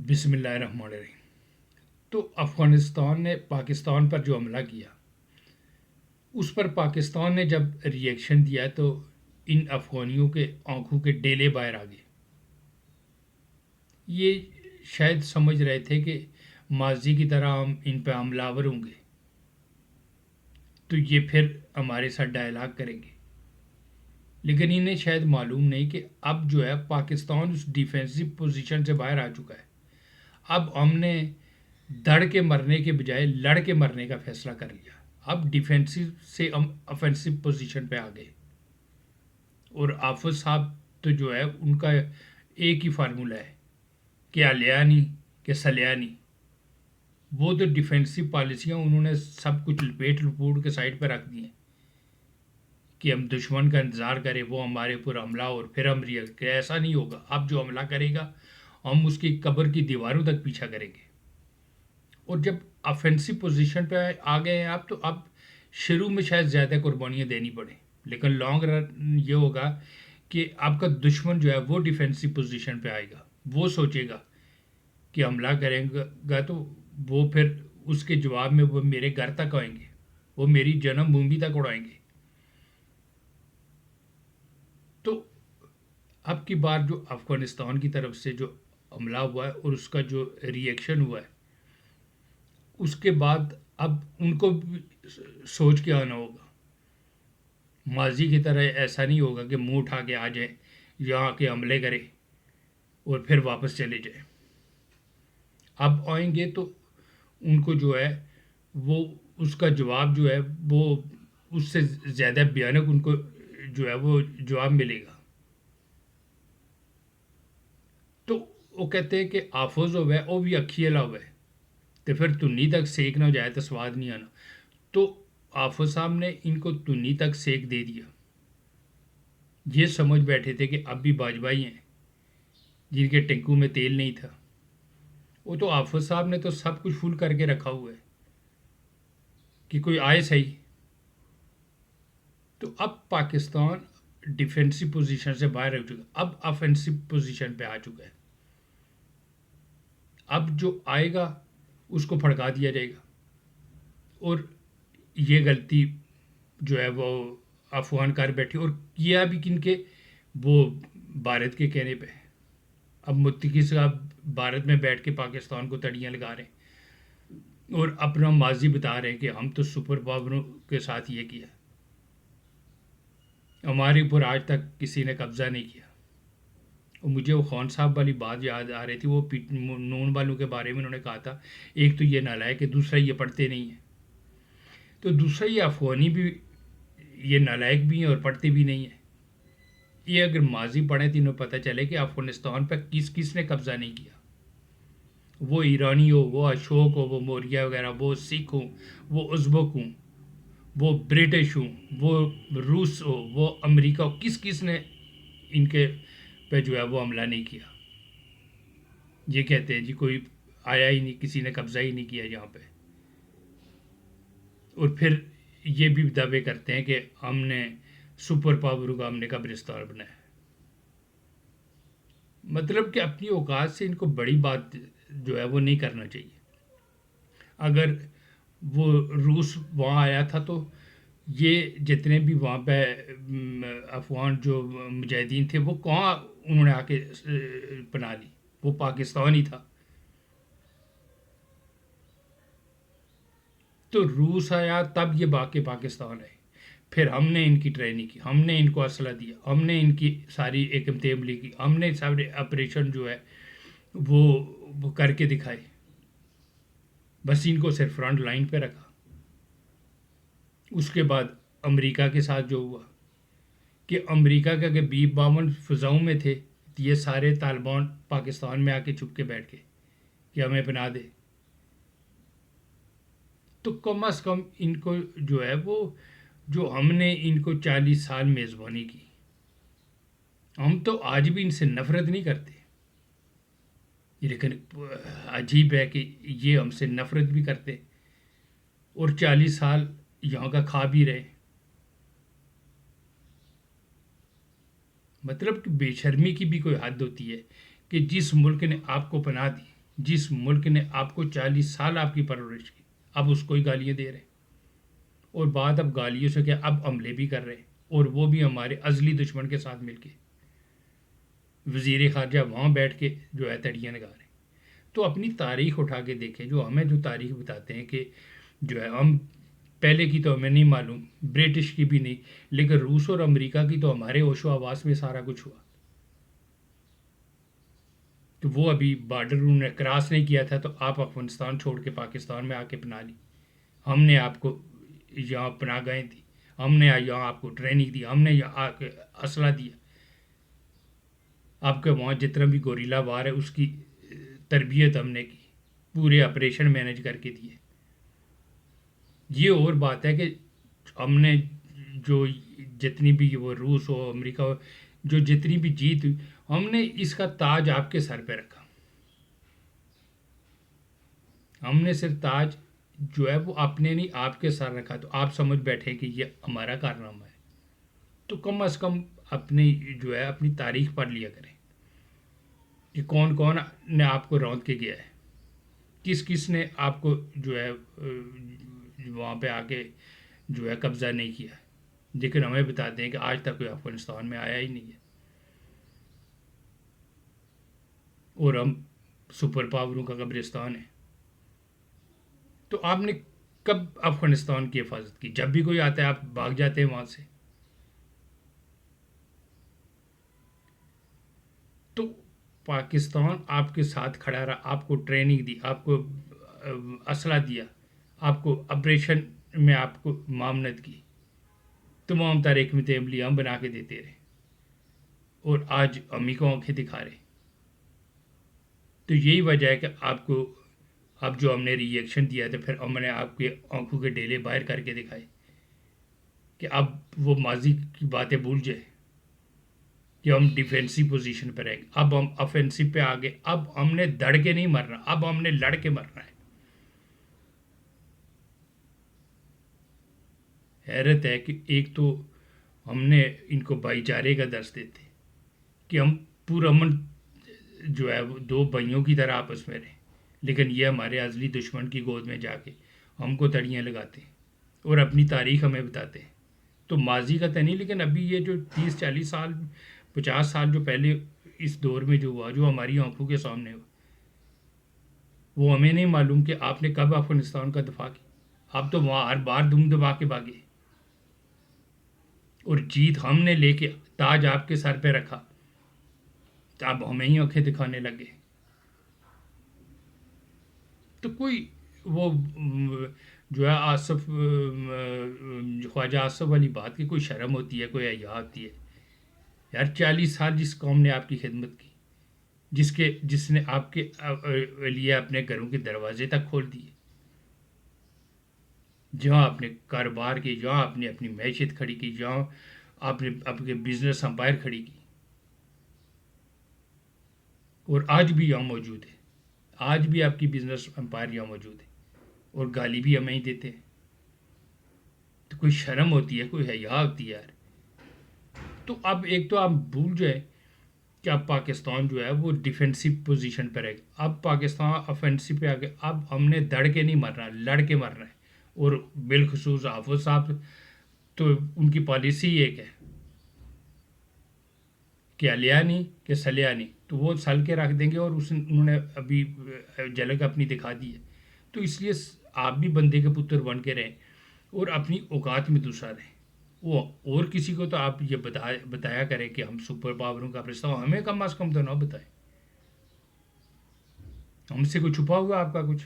बिस्मिल्लाहिर्रहमानिर्रहीम। तो अफ़गानिस्तान ने पाकिस्तान पर जो हमला किया, उस पर पाकिस्तान ने जब रिएक्शन दिया तो इन अफ़गानियों के आंखों के डेले बाहर आ गए। ये शायद समझ रहे थे कि माजी की तरह हम इन पर हमलावर होंगे तो ये फिर हमारे साथ डायलॉग करेंगे, लेकिन इन्हें शायद मालूम नहीं कि अब जो है पाकिस्तान उस डिफेंसिव पोजीशन से बाहर आ चुका है। अब हमने दड़ के मरने के बजाय लड़ के मरने का फैसला कर लिया। अब डिफेंसिव से हम ऑफेंसिव पोजीशन पे आ गए। और आफत साहब तो जो है उनका एक ही फार्मूला है कि अलियानी कि सलियानी। वो तो डिफेंसिव पॉलिसियाँ उन्होंने सब कुछ लपेट लपूट के साइड पर रख दी हैं कि हम दुश्मन का इंतज़ार करें, वो हमारे ऊपर हमला और फिर हम रिएक्ट करें। ऐसा नहीं होगा। अब जो हमला करेगा हम उसकी कब्र की दीवारों तक पीछा करेंगे। और जब ऑफेंसिव पोजीशन पे आ गए हैं आप, तो अब शुरू में शायद ज़्यादा कुर्बानियाँ देनी पड़े, लेकिन लॉन्ग रन ये होगा कि आपका दुश्मन जो है वो डिफेंसिव पोजीशन पे आएगा। वो सोचेगा कि हमला करेगा तो वो फिर उसके जवाब में वो मेरे घर तक आएंगे, वो मेरी जन्मभूमि तक उड़ाएंगे। तो अब की बार जो अफ़गानिस्तान की तरफ से जो हमला हुआ है और उसका जो रिएक्शन हुआ है, उसके बाद अब उनको भी सोच के आना होगा। माजी की तरह ऐसा नहीं होगा कि मुंह उठा के आ जाए, यहाँ के हमले करें और फिर वापस चले जाए। अब आएंगे तो उनको जो है वो उसका जवाब जो है वो उससे ज़्यादा भयानक उनको जो है वो जवाब मिलेगा। तो वो कहते हैं कि आफोज होवे वो भी अखी अला होवे, तो फिर तुन्नी तक सेक ना हो जाए तो स्वाद नहीं आना। तो आफोज साहब ने इनको तुन्नी तक सेक दे दिया। ये समझ बैठे थे कि अब भी बाजवाई हैं जिनके टेंकू में तेल नहीं था। वो तो आफोज साहब ने तो सब कुछ फुल करके रखा हुआ है कि कोई आए सही। तो अब पाकिस्तान डिफेंसिव पोजीशन से बाहर हो चुका, अब ऑफेंसिव पोजीशन पे आ चुका है। अब जो आएगा उसको फड़का दिया जाएगा। और ये गलती जो है वो अफवान कर बैठे और किया भी किनके, वो भारत के कहने पे। अब मुत्तकी साहब भारत में बैठ के पाकिस्तान को तड़ियाँ लगा रहे हैं और अपना माजी बता रहे हैं कि हम तो सुपर पावरों के साथ ये किया, हमारे ऊपर आज तक किसी ने कब्ज़ा नहीं किया। और मुझे वो खान साहब वाली बात याद आ रही थी, वो नून वालों के बारे में उन्होंने कहा था, एक तो ये नालायक है, दूसरा ये पढ़ते नहीं है। तो दूसरा ये अफगानी भी ये नालायक भी हैं और पढ़ते भी नहीं है। ये अगर माजी पढ़ें तो इन्हें पता चले कि अफगानिस्तान पर किस किस ने कब्ज़ा नहीं किया। वो ईरानी हो, वो अशोक हो, वो मौर्य वगैरह, वो सिख हो, वो उज़्बक हूँ, वो ब्रिटिश हूँ, वो रूस हो, वो अमेरिका हो, किस किस ने इनके पे जो है वो हमला नहीं किया। ये कहते हैं जी कोई आया ही नहीं, किसी ने कब्ज़ा ही नहीं किया यहाँ पे। और फिर ये भी दावे करते हैं कि हमने सुपर पावर का हमने कब्रिस्तान बनाया। मतलब कि अपनी औकात से इनको बड़ी बात जो है वो नहीं करना चाहिए। अगर वो रूस वहाँ आया था तो ये जितने भी वहाँ पे अफगान जो मुजाहिदीन थे वो कहाँ उन्होंने आके बना ली, वो पाकिस्तान ही था। तो रूस आया तब ये बाकी पाकिस्तान आए। फिर हमने इनकी ट्रेनिंग की, हमने इनको असला दिया, हमने इनकी सारी एक तेबली की, हमने सारे ऑपरेशन जो है वो वो करके दिखाए। बस इनको सिर्फ फ्रंट लाइन पे रखा। उसके बाद अमेरिका के साथ जो हुआ कि अमेरिका के अगर B-52 फ़िज़ाओं में थे तो ये सारे तालिबान पाकिस्तान में आके छुप के बैठ गए कि हमें बना दे। तो कम अज़ कम इनको जो है वो, जो हमने इनको 40 साल मेज़बानी की, हम तो आज भी इनसे नफ़रत नहीं करते। लेकिन अजीब है कि ये हमसे नफ़रत भी करते और 40 साल यहाँ का खा भी रहे। मतलब कि बेशर्मी की भी कोई हद होती है कि जिस मुल्क ने आपको पनाह दी, जिस मुल्क ने आपको 40 साल आपकी परवरिश की, अब उसको ही गालियाँ दे रहे हैं। और बात अब गालियों से क्या, अब हमले भी कर रहे हैं, और वो भी हमारे अजली दुश्मन के साथ मिलके। वज़ीर ख़ारजा वहाँ बैठ के जो है तड़ियाँ लगा रहे हैं। तो अपनी तारीख उठा के देखें, जो हमें जो तारीख बताते हैं कि जो है हम पहले की तो हमें नहीं मालूम, ब्रिटिश की भी नहीं, लेकिन रूस और अमेरिका की तो हमारे होशो आवास में सारा कुछ हुआ। तो वो अभी बॉर्डर उन्होंने क्रॉस नहीं किया था, तो आप अफगानिस्तान छोड़ के पाकिस्तान में आके अपना ली। हमने आपको यहाँ अपना गए थी, हमने यहाँ आपको ट्रेनिंग दी, हमने यहाँ आके असला दिया। आपके वहाँ जितना भी गोरीला वार है उसकी तरबियत हमने की, पूरे ऑपरेशन मैनेज करके दिए। ये और बात है कि हमने जो जितनी भी वो रूस हो, अमेरिका हो, जो जितनी भी जीत हुई, हमने इसका ताज आपके सर पे रखा। हमने सिर्फ ताज जो है वो अपने नहीं आपके सर रखा, तो आप समझ बैठे कि ये हमारा कारनामा है। तो कम से कम अपनी जो है अपनी तारीख पढ़ लिया करें कि कौन कौन ने आपको रौंद के गया है, किस किस ने आपको जो है वहाँ पे आके जो है कब्ज़ा नहीं किया है। लेकिन हमें बताते हैं कि आज तक कोई अफगानिस्तान में आया ही नहीं है, और हम सुपर पावरों का कब्रिस्तान है। तो आपने कब अफगानिस्तान की हिफाजत की? जब भी कोई आता है आप भाग जाते हैं वहाँ से। तो पाकिस्तान आपके साथ खड़ा रहा, आपको ट्रेनिंग दी, आपको असला दिया, आपको ऑपरेशन में आपको मामनत की, तमाम तारीख में तेमली हम बना के देते रहे, और आज अम्मी को आंखें दिखा रहे। तो यही वजह है कि आपको अब जो हमने रिएक्शन दिया था, फिर हमने आपके आंखों के डेले बाहर करके दिखाए कि अब वो माजी की बातें भूल जाए कि हम डिफेंसिव पोजीशन पर रहेंगे। अब हम ऑफेंसिव पे आ गए, अब हमने दड़ के नहीं मरना, अब हमने लड़ के मरना है। हैरत है कि एक तो हमने इनको भाईचारे का दर्ज देते कि हम पुरअमन जो है वो दो भाइयों की तरह आपस में रहें, लेकिन ये हमारे अजली दुश्मन की गोद में जाके हमको तड़ियाँ लगाते हैं और अपनी तारीख हमें बताते हैं। तो माजी का तो नहीं, लेकिन अभी ये जो 30-40 साल 50 साल जो पहले इस दौर में जो हुआ, जो हमारी आंखों के सामने हुआ, वो हमें नहीं मालूम कि आपने कब अफगानिस्तान का दफा किया। आप तो वहाँ हर बार दुम दबा के भागे, और जीत हमने लेके ताज आपके सर पे रखा, तो अब हमें ही आंखें दिखाने लगे। तो कोई वो जो है आसफ ख्वाजा आसफ वाली बात की कोई शर्म होती है, कोई हया होती है यार? 40 साल जिस कौम ने आपकी खिदमत की, जिसने आपके लिए अपने घरों के दरवाजे तक खोल दिए, जहाँ आपने कारोबार की, जहाँ आपने अपनी मैशियत खड़ी की, जहाँ आपने आपके बिजनेस अंपायर खड़ी की, और आज भी यहाँ मौजूद है, आज भी आपकी बिजनेस अंपायर यहाँ मौजूद है, और गाली भी हमें ही देते हैं। तो कोई शर्म होती है, कोई हया होती है यार? तो अब एक तो आप भूल जाए कि अब पाकिस्तान जो है वो डिफेंसिव पोजीशन पर है, अब पाकिस्तान ऑफेंसिव पे आ गया। अब हमने दड़ के नहीं मरना, लड़ के मरना है। और बिलखसूस हाफिज साहब तो उनकी पॉलिसी एक है कि अलिया नहीं कि सलिया नहीं, तो वो सल के रख देंगे, और उन्होंने अभी झलक अपनी दिखा दी है। तो इसलिए आप भी बंदे के पुत्र बन के रहें और अपनी औकात में दूसरा रहें। वो और किसी को तो आप ये बताया करें कि हम सुपर पावरों का प्रस्ताव, हमें कम अज़ कम तो ना बताएं। हमसे कुछ छुपा हुआ आपका कुछ?